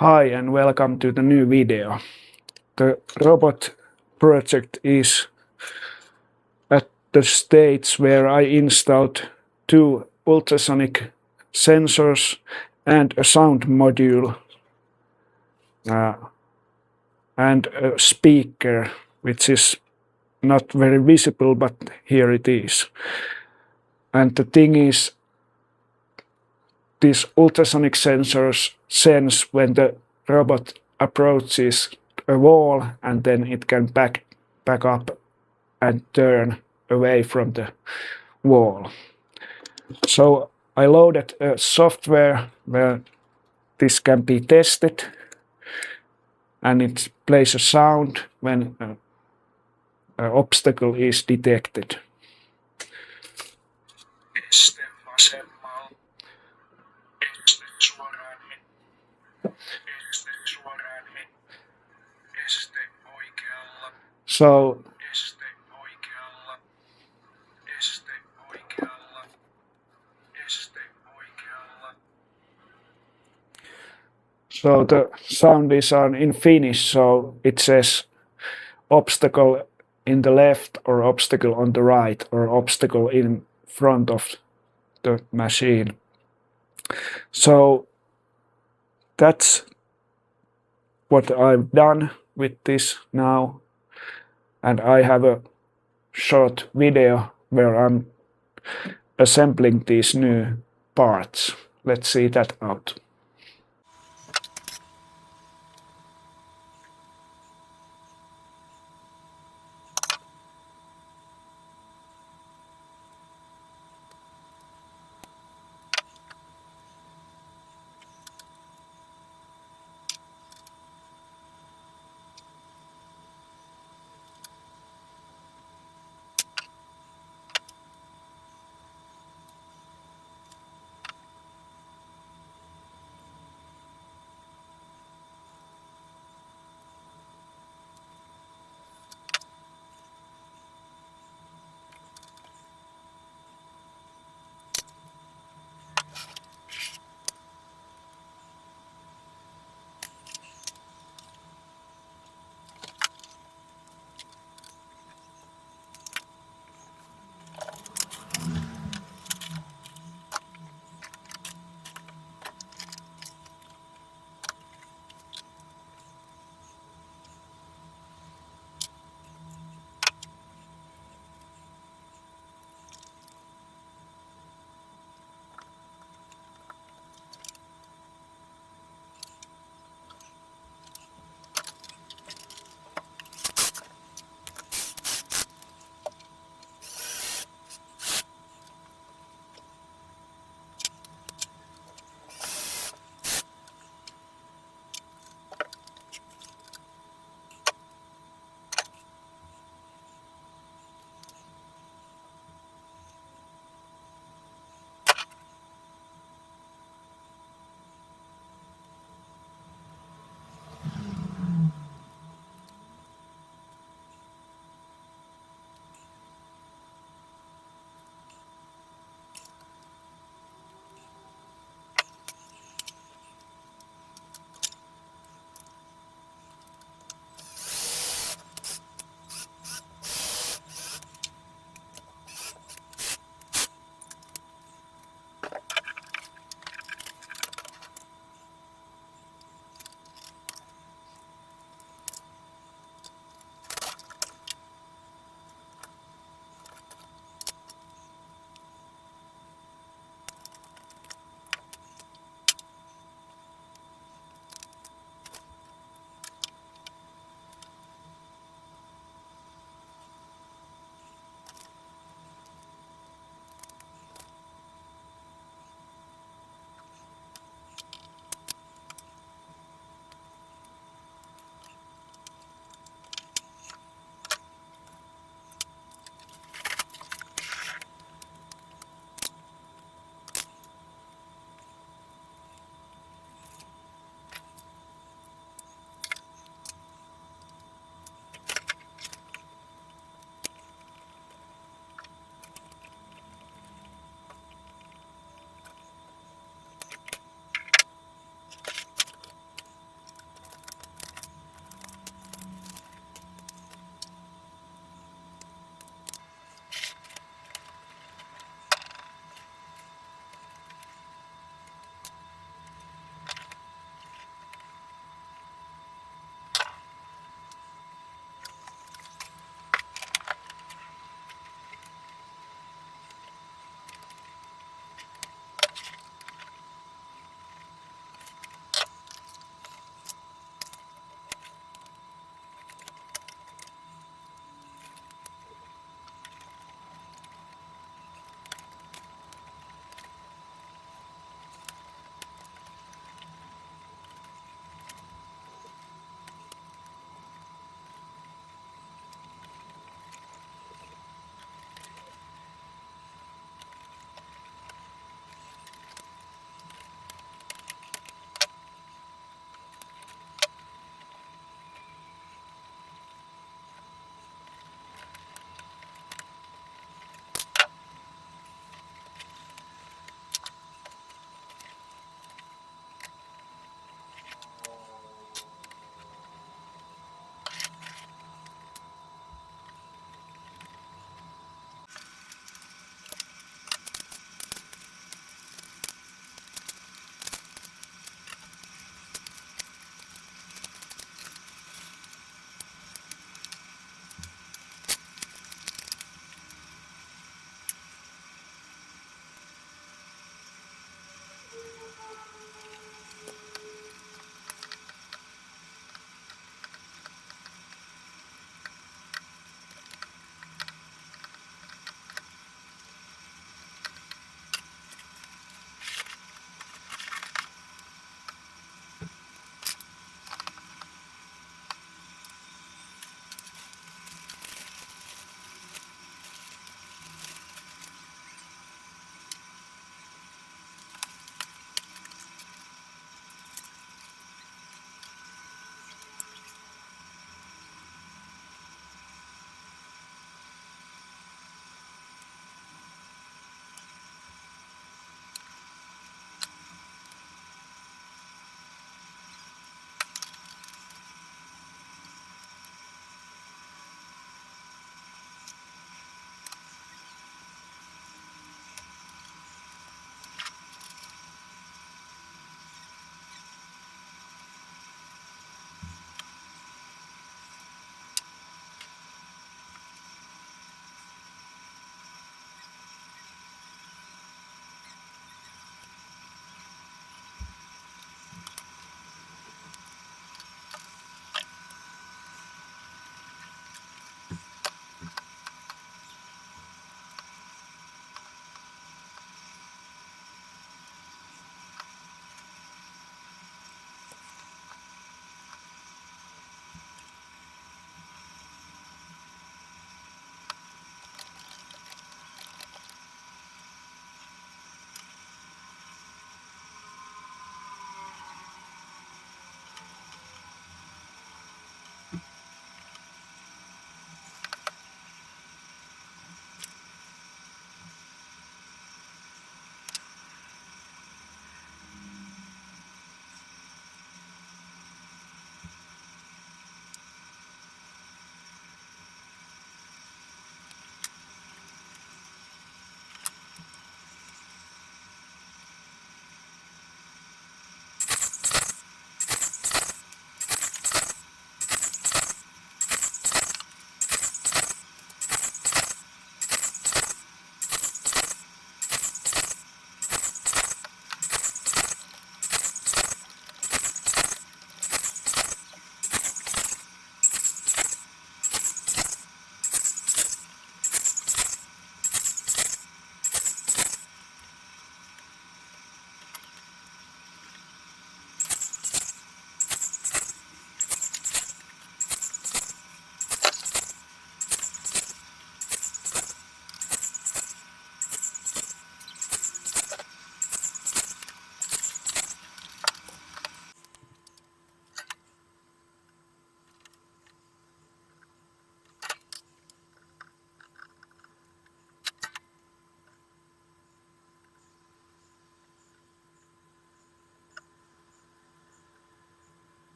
Hi and welcome to the new video. The robot project is at the stage where I installed two ultrasonic sensors and a sound module and a speaker, which is not very visible, but here it is. And the thing is, these ultrasonic sensors sense when the robot approaches a wall, and then it can back up and turn away from the wall. So I loaded a software where this can be tested, and it plays a sound when an obstacle is detected. So the sound is in Finnish, so it says obstacle in the left, or obstacle on the right, or obstacle in front of the machine. So that's what I've done with this now, and I have a short video where I'm assembling these new parts. Let's see that out.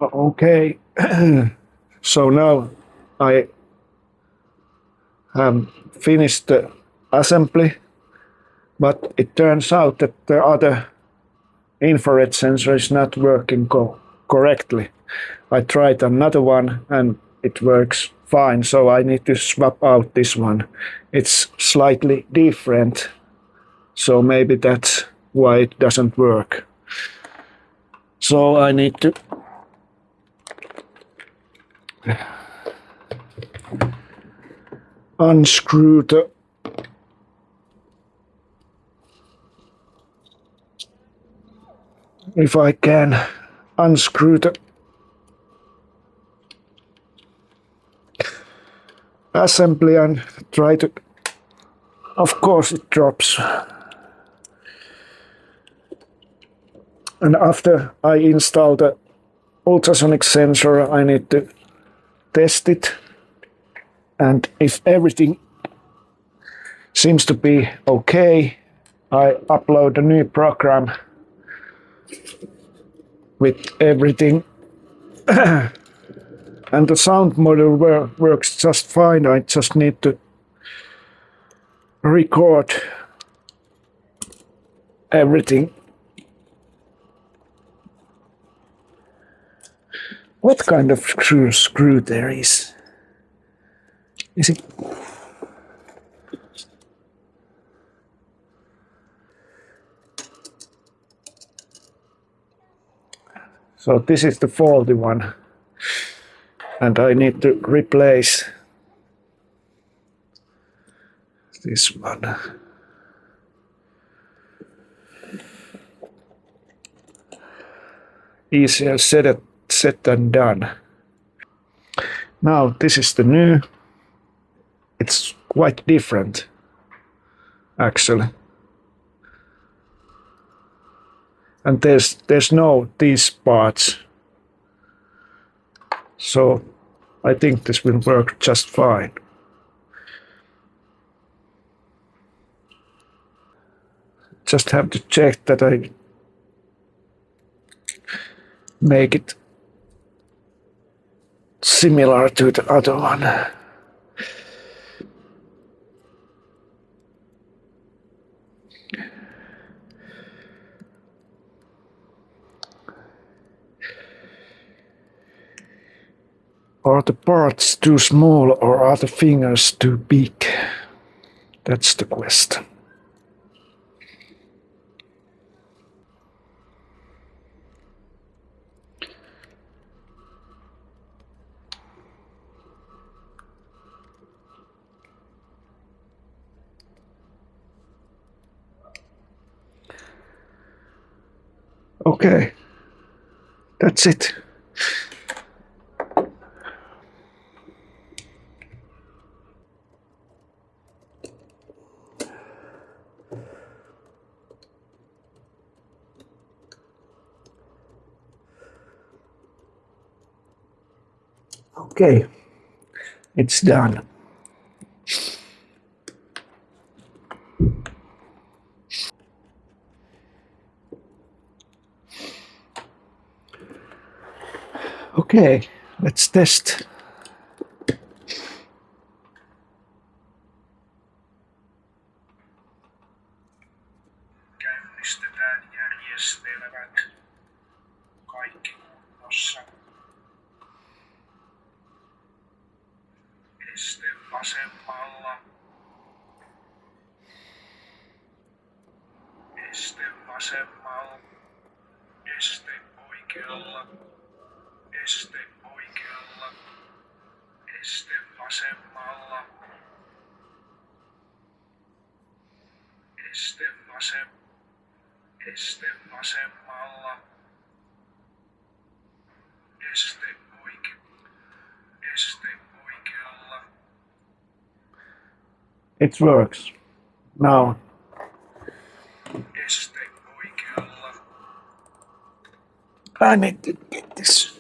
Okay, so now I have finished the assembly, but it turns out that the other infrared sensor is not working correctly. I tried another one and it works fine, so I need to swap out this one. It's slightly different, so maybe that's why it doesn't work. So I need to unscrew the if I can unscrew the assembly and try to, of course it drops. And after I install the ultrasonic sensor, I need to test it, and if everything seems to be okay, I upload a new program with everything and the sound model works just fine. I just need to record everything. What kind of screw there is? Is it? So this is the faulty one, and I need to replace this one. Easier said than done. Now this is the new. It's quite different, actually. And there's no these parts. So I think this will work just fine. Just have to check that I make it similar to the other one. Are the parts too small or are the fingers too big? That's the question. Okay, that's it. Okay, it's done. Okay, let's test. Käynnistetään järjestelmät. Kaikki kunnossa. Este vasemmalla. Este vasemmalla. Este oikealla. Este oikealla. Este vasemmalla. Este vasemmalla. Este oikealla. It works. Now. Este oikealla. I need to get this.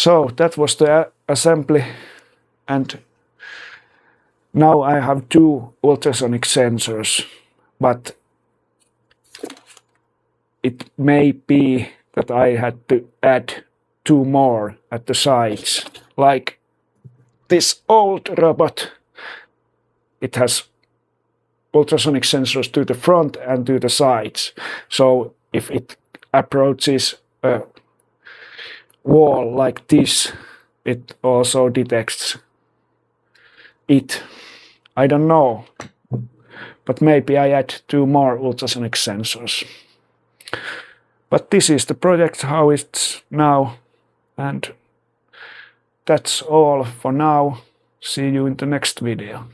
So that was the assembly, and now I have 2 ultrasonic sensors, but it may be that I had to add 2 more at the sides. Like this old robot, it has ultrasonic sensors to the front and to the sides. So if it approaches a wall like this, it also detects it. I don't know, but maybe I add 2 more ultrasonic sensors. But this is the project, how it's now, and that's all for now. See you in the next video.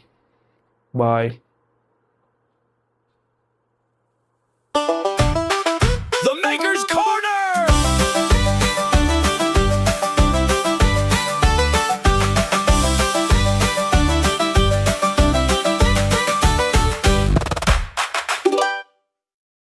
Bye.